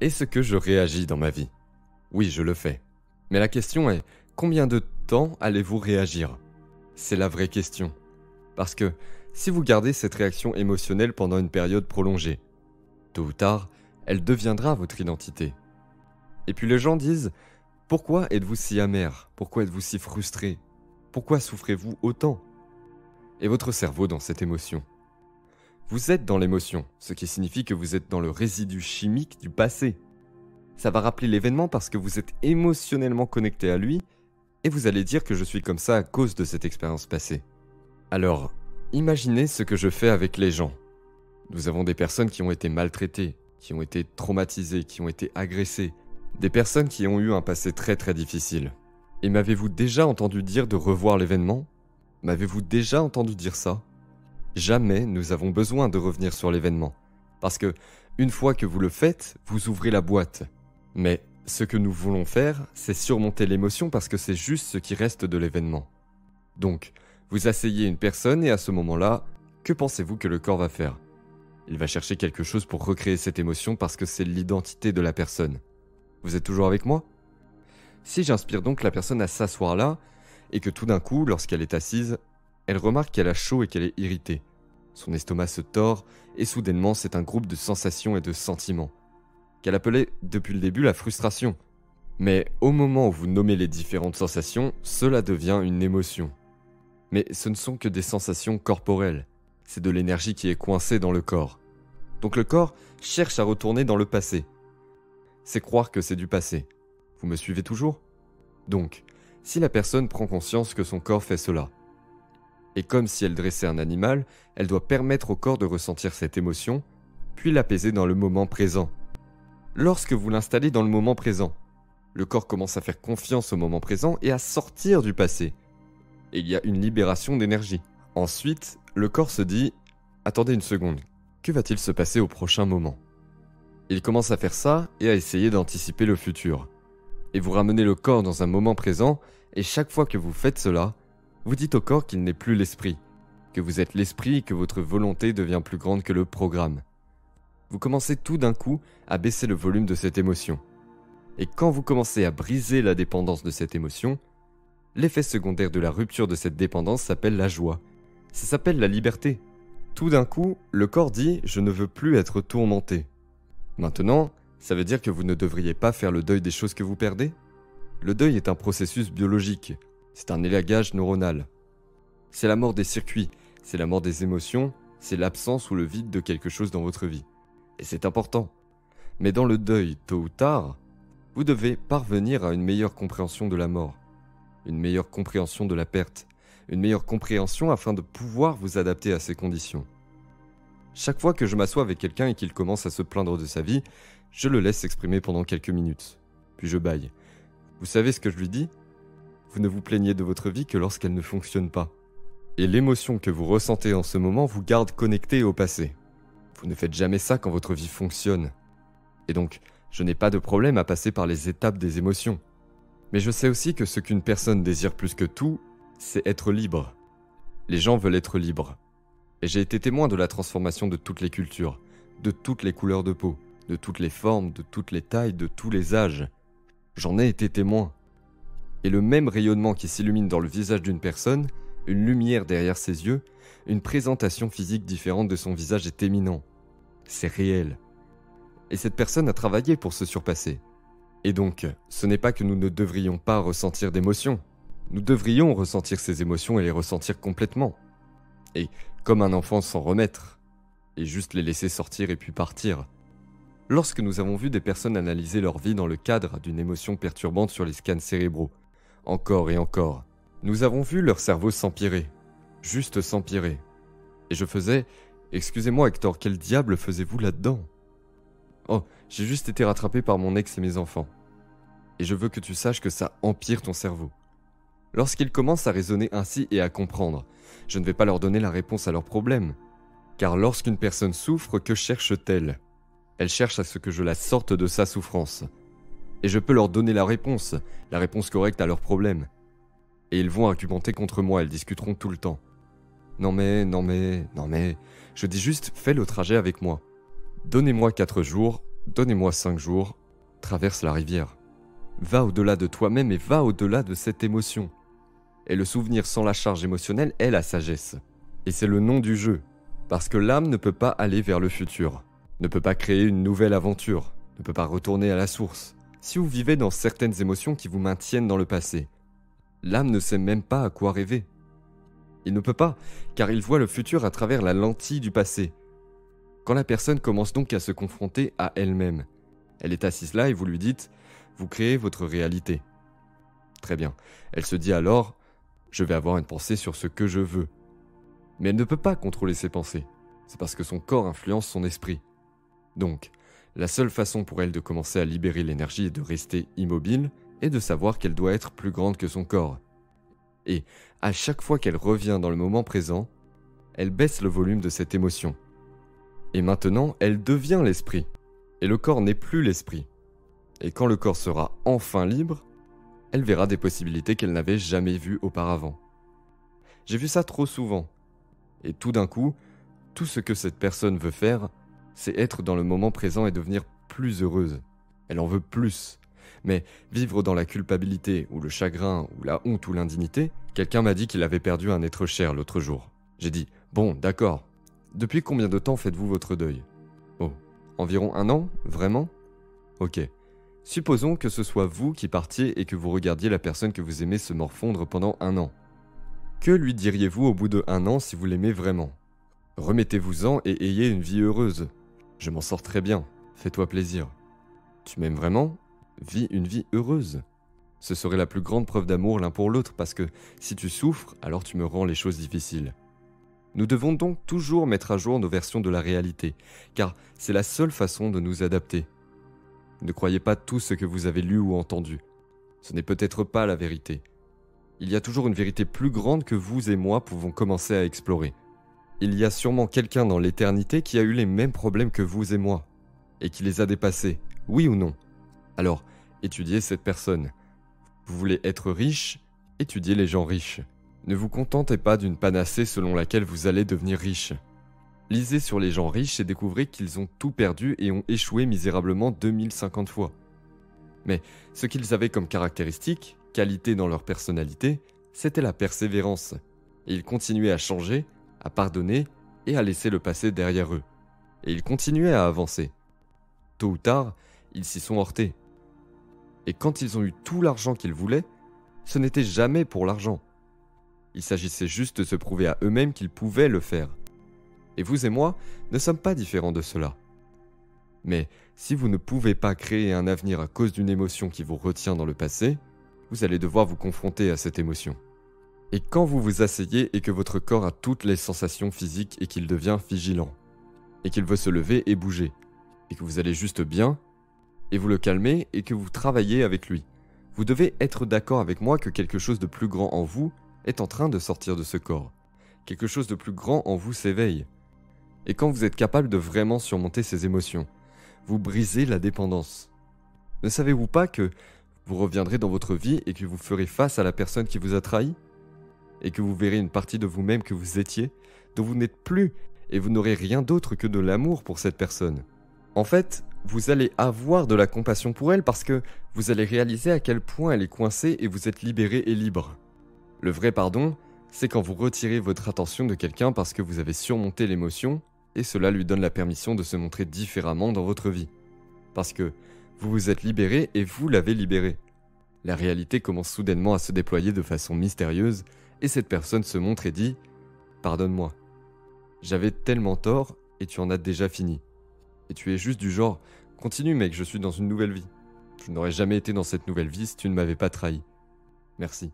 Est-ce que je réagis dans ma vie? Oui, je le fais. Mais la question est, combien de temps allez-vous réagir? C'est la vraie question. Parce que si vous gardez cette réaction émotionnelle pendant une période prolongée, tôt ou tard, elle deviendra votre identité. Et puis les gens disent, pourquoi êtes-vous si amer? Pourquoi êtes-vous si frustré? Pourquoi souffrez-vous autant? Et votre cerveau dans cette émotion? Vous êtes dans l'émotion, ce qui signifie que vous êtes dans le résidu chimique du passé. Ça va rappeler l'événement parce que vous êtes émotionnellement connecté à lui, et vous allez dire que je suis comme ça à cause de cette expérience passée. Alors, imaginez ce que je fais avec les gens. Nous avons des personnes qui ont été maltraitées, qui ont été traumatisées, qui ont été agressées, des personnes qui ont eu un passé très très difficile. Et m'avez-vous déjà entendu dire de revoir l'événement? M'avez-vous déjà entendu dire ça? Jamais nous avons besoin de revenir sur l'événement. Parce que, une fois que vous le faites, vous ouvrez la boîte. Mais ce que nous voulons faire, c'est surmonter l'émotion parce que c'est juste ce qui reste de l'événement. Donc, vous asseyez une personne et à ce moment-là, que pensez-vous que le corps va faire? Il va chercher quelque chose pour recréer cette émotion parce que c'est l'identité de la personne. Vous êtes toujours avec moi? Si j'inspire donc la personne à s'asseoir là, et que tout d'un coup, lorsqu'elle est assise, elle remarque qu'elle a chaud et qu'elle est irritée. Son estomac se tord, et soudainement c'est un groupe de sensations et de sentiments, qu'elle appelait depuis le début la frustration. Mais au moment où vous nommez les différentes sensations, cela devient une émotion. Mais ce ne sont que des sensations corporelles, c'est de l'énergie qui est coincée dans le corps. Donc le corps cherche à retourner dans le passé. C'est croire que c'est du passé. Vous me suivez toujours? Donc, si la personne prend conscience que son corps fait cela, et comme si elle dressait un animal, elle doit permettre au corps de ressentir cette émotion, puis l'apaiser dans le moment présent. Lorsque vous l'installez dans le moment présent, le corps commence à faire confiance au moment présent et à sortir du passé. Et il y a une libération d'énergie. Ensuite, le corps se dit « Attendez une seconde, que va-t-il se passer au prochain moment ?» Il commence à faire ça et à essayer d'anticiper le futur. Et vous ramenez le corps dans un moment présent, et chaque fois que vous faites cela, vous dites au corps qu'il n'est plus l'esprit, que vous êtes l'esprit et que votre volonté devient plus grande que le programme. Vous commencez tout d'un coup à baisser le volume de cette émotion. Et quand vous commencez à briser la dépendance de cette émotion, l'effet secondaire de la rupture de cette dépendance s'appelle la joie. Ça s'appelle la liberté. Tout d'un coup, le corps dit « Je ne veux plus être tourmenté ». Maintenant, ça veut dire que vous ne devriez pas faire le deuil des choses que vous perdez? Le deuil est un processus biologique. C'est un élagage neuronal. C'est la mort des circuits, c'est la mort des émotions, c'est l'absence ou le vide de quelque chose dans votre vie. Et c'est important. Mais dans le deuil, tôt ou tard, vous devez parvenir à une meilleure compréhension de la mort, une meilleure compréhension de la perte, une meilleure compréhension afin de pouvoir vous adapter à ces conditions. Chaque fois que je m'assois avec quelqu'un et qu'il commence à se plaindre de sa vie, je le laisse s'exprimer pendant quelques minutes. Puis je bâille. Vous savez ce que je lui dis? Vous ne vous plaignez de votre vie que lorsqu'elle ne fonctionne pas. Et l'émotion que vous ressentez en ce moment vous garde connecté au passé. Vous ne faites jamais ça quand votre vie fonctionne. Et donc, je n'ai pas de problème à passer par les étapes des émotions. Mais je sais aussi que ce qu'une personne désire plus que tout, c'est être libre. Les gens veulent être libres. Et j'ai été témoin de la transformation de toutes les cultures, de toutes les couleurs de peau, de toutes les formes, de toutes les tailles, de tous les âges. J'en ai été témoin. Et le même rayonnement qui s'illumine dans le visage d'une personne, une lumière derrière ses yeux, une présentation physique différente de son visage est éminent. C'est réel. Et cette personne a travaillé pour se surpasser. Et donc, ce n'est pas que nous ne devrions pas ressentir d'émotions. Nous devrions ressentir ces émotions et les ressentir complètement. Et comme un enfant s'en remettre. Et juste les laisser sortir et puis partir. Lorsque nous avons vu des personnes analyser leur vie dans le cadre d'une émotion perturbante sur les scans cérébraux, encore et encore, nous avons vu leur cerveau s'empirer. Juste s'empirer. Et je faisais « Excusez-moi Hector, quel diable faisiez-vous là-dedans ?»« Oh, j'ai juste été rattrapé par mon ex et mes enfants. Et je veux que tu saches que ça empire ton cerveau. » Lorsqu'ils commencent à raisonner ainsi et à comprendre, je ne vais pas leur donner la réponse à leurs problèmes. Car lorsqu'une personne souffre, que cherche-t-elle? Elle cherche à ce que je la sorte de sa souffrance. Et je peux leur donner la réponse correcte à leurs problèmes. Et ils vont argumenter contre moi, ils discuteront tout le temps. Non mais, je dis juste, fais le trajet avec moi. Donnez-moi 4 jours, Donnez-moi 5 jours, traverse la rivière. Va au-delà de toi-même et va au-delà de cette émotion. Et le souvenir sans la charge émotionnelle est la sagesse. Et c'est le nom du jeu. Parce que l'âme ne peut pas aller vers le futur, ne peut pas créer une nouvelle aventure, ne peut pas retourner à la source. Si vous vivez dans certaines émotions qui vous maintiennent dans le passé, l'âme ne sait même pas à quoi rêver. Il ne peut pas, car il voit le futur à travers la lentille du passé. Quand la personne commence donc à se confronter à elle-même, elle est assise là et vous lui dites « Vous créez votre réalité ». Très bien. Elle se dit alors « Je vais avoir une pensée sur ce que je veux ». Mais elle ne peut pas contrôler ses pensées. C'est parce que son corps influence son esprit. Donc, la seule façon pour elle de commencer à libérer l'énergie et de rester immobile est de savoir qu'elle doit être plus grande que son corps. Et, à chaque fois qu'elle revient dans le moment présent, elle baisse le volume de cette émotion. Et maintenant, elle devient l'esprit. Et le corps n'est plus l'esprit. Et quand le corps sera enfin libre, elle verra des possibilités qu'elle n'avait jamais vues auparavant. J'ai vu ça trop souvent. Et tout d'un coup, tout ce que cette personne veut faire, c'est être dans le moment présent et devenir plus heureuse. Elle en veut plus. Mais vivre dans la culpabilité, ou le chagrin, ou la honte, ou l'indignité, quelqu'un m'a dit qu'il avait perdu un être cher l'autre jour. J'ai dit, bon, d'accord. Depuis combien de temps faites-vous votre deuil? Oh, environ 1 an? Vraiment? Ok. Supposons que ce soit vous qui partiez et que vous regardiez la personne que vous aimez se morfondre pendant 1 an. Que lui diriez-vous au bout de 1 an si vous l'aimez vraiment? Remettez-vous-en et ayez une vie heureuse. Je m'en sors très bien, fais-toi plaisir. Tu m'aimes vraiment? Vis une vie heureuse. Ce serait la plus grande preuve d'amour l'un pour l'autre parce que si tu souffres, alors tu me rends les choses difficiles. Nous devons donc toujours mettre à jour nos versions de la réalité, car c'est la seule façon de nous adapter. Ne croyez pas tout ce que vous avez lu ou entendu. Ce n'est peut-être pas la vérité. Il y a toujours une vérité plus grande que vous et moi pouvons commencer à explorer. Il y a sûrement quelqu'un dans l'éternité qui a eu les mêmes problèmes que vous et moi, et qui les a dépassés, oui ou non? Alors, étudiez cette personne. Vous voulez être riche? Étudiez les gens riches. Ne vous contentez pas d'une panacée selon laquelle vous allez devenir riche. Lisez sur les gens riches et découvrez qu'ils ont tout perdu et ont échoué misérablement 2050 fois. Mais ce qu'ils avaient comme caractéristique, qualité dans leur personnalité, c'était la persévérance. Et ils continuaient à changer, à pardonner et à laisser le passé derrière eux. Et ils continuaient à avancer. Tôt ou tard, ils s'y sont heurtés. Et quand ils ont eu tout l'argent qu'ils voulaient, ce n'était jamais pour l'argent. Il s'agissait juste de se prouver à eux-mêmes qu'ils pouvaient le faire. Et vous et moi ne sommes pas différents de cela. Mais si vous ne pouvez pas créer un avenir à cause d'une émotion qui vous retient dans le passé, vous allez devoir vous confronter à cette émotion. Et quand vous vous asseyez et que votre corps a toutes les sensations physiques et qu'il devient vigilant, et qu'il veut se lever et bouger, et que vous allez juste bien, et vous le calmez et que vous travaillez avec lui, vous devez être d'accord avec moi que quelque chose de plus grand en vous est en train de sortir de ce corps. Quelque chose de plus grand en vous s'éveille. Et quand vous êtes capable de vraiment surmonter ces émotions, vous brisez la dépendance. Ne savez-vous pas que vous reviendrez dans votre vie et que vous ferez face à la personne qui vous a trahi? Et que vous verrez une partie de vous-même que vous étiez, dont vous n'êtes plus, et vous n'aurez rien d'autre que de l'amour pour cette personne. En fait, vous allez avoir de la compassion pour elle parce que vous allez réaliser à quel point elle est coincée et vous êtes libéré et libre. Le vrai pardon, c'est quand vous retirez votre attention de quelqu'un parce que vous avez surmonté l'émotion et cela lui donne la permission de se montrer différemment dans votre vie. Parce que vous vous êtes libéré et vous l'avez libéré. La réalité commence soudainement à se déployer de façon mystérieuse et cette personne se montre et dit « Pardonne-moi. J'avais tellement tort et tu en as déjà fini. Et tu es juste du genre « Continue mec, je suis dans une nouvelle vie. Je n'aurais jamais été dans cette nouvelle vie si tu ne m'avais pas trahi. Merci. »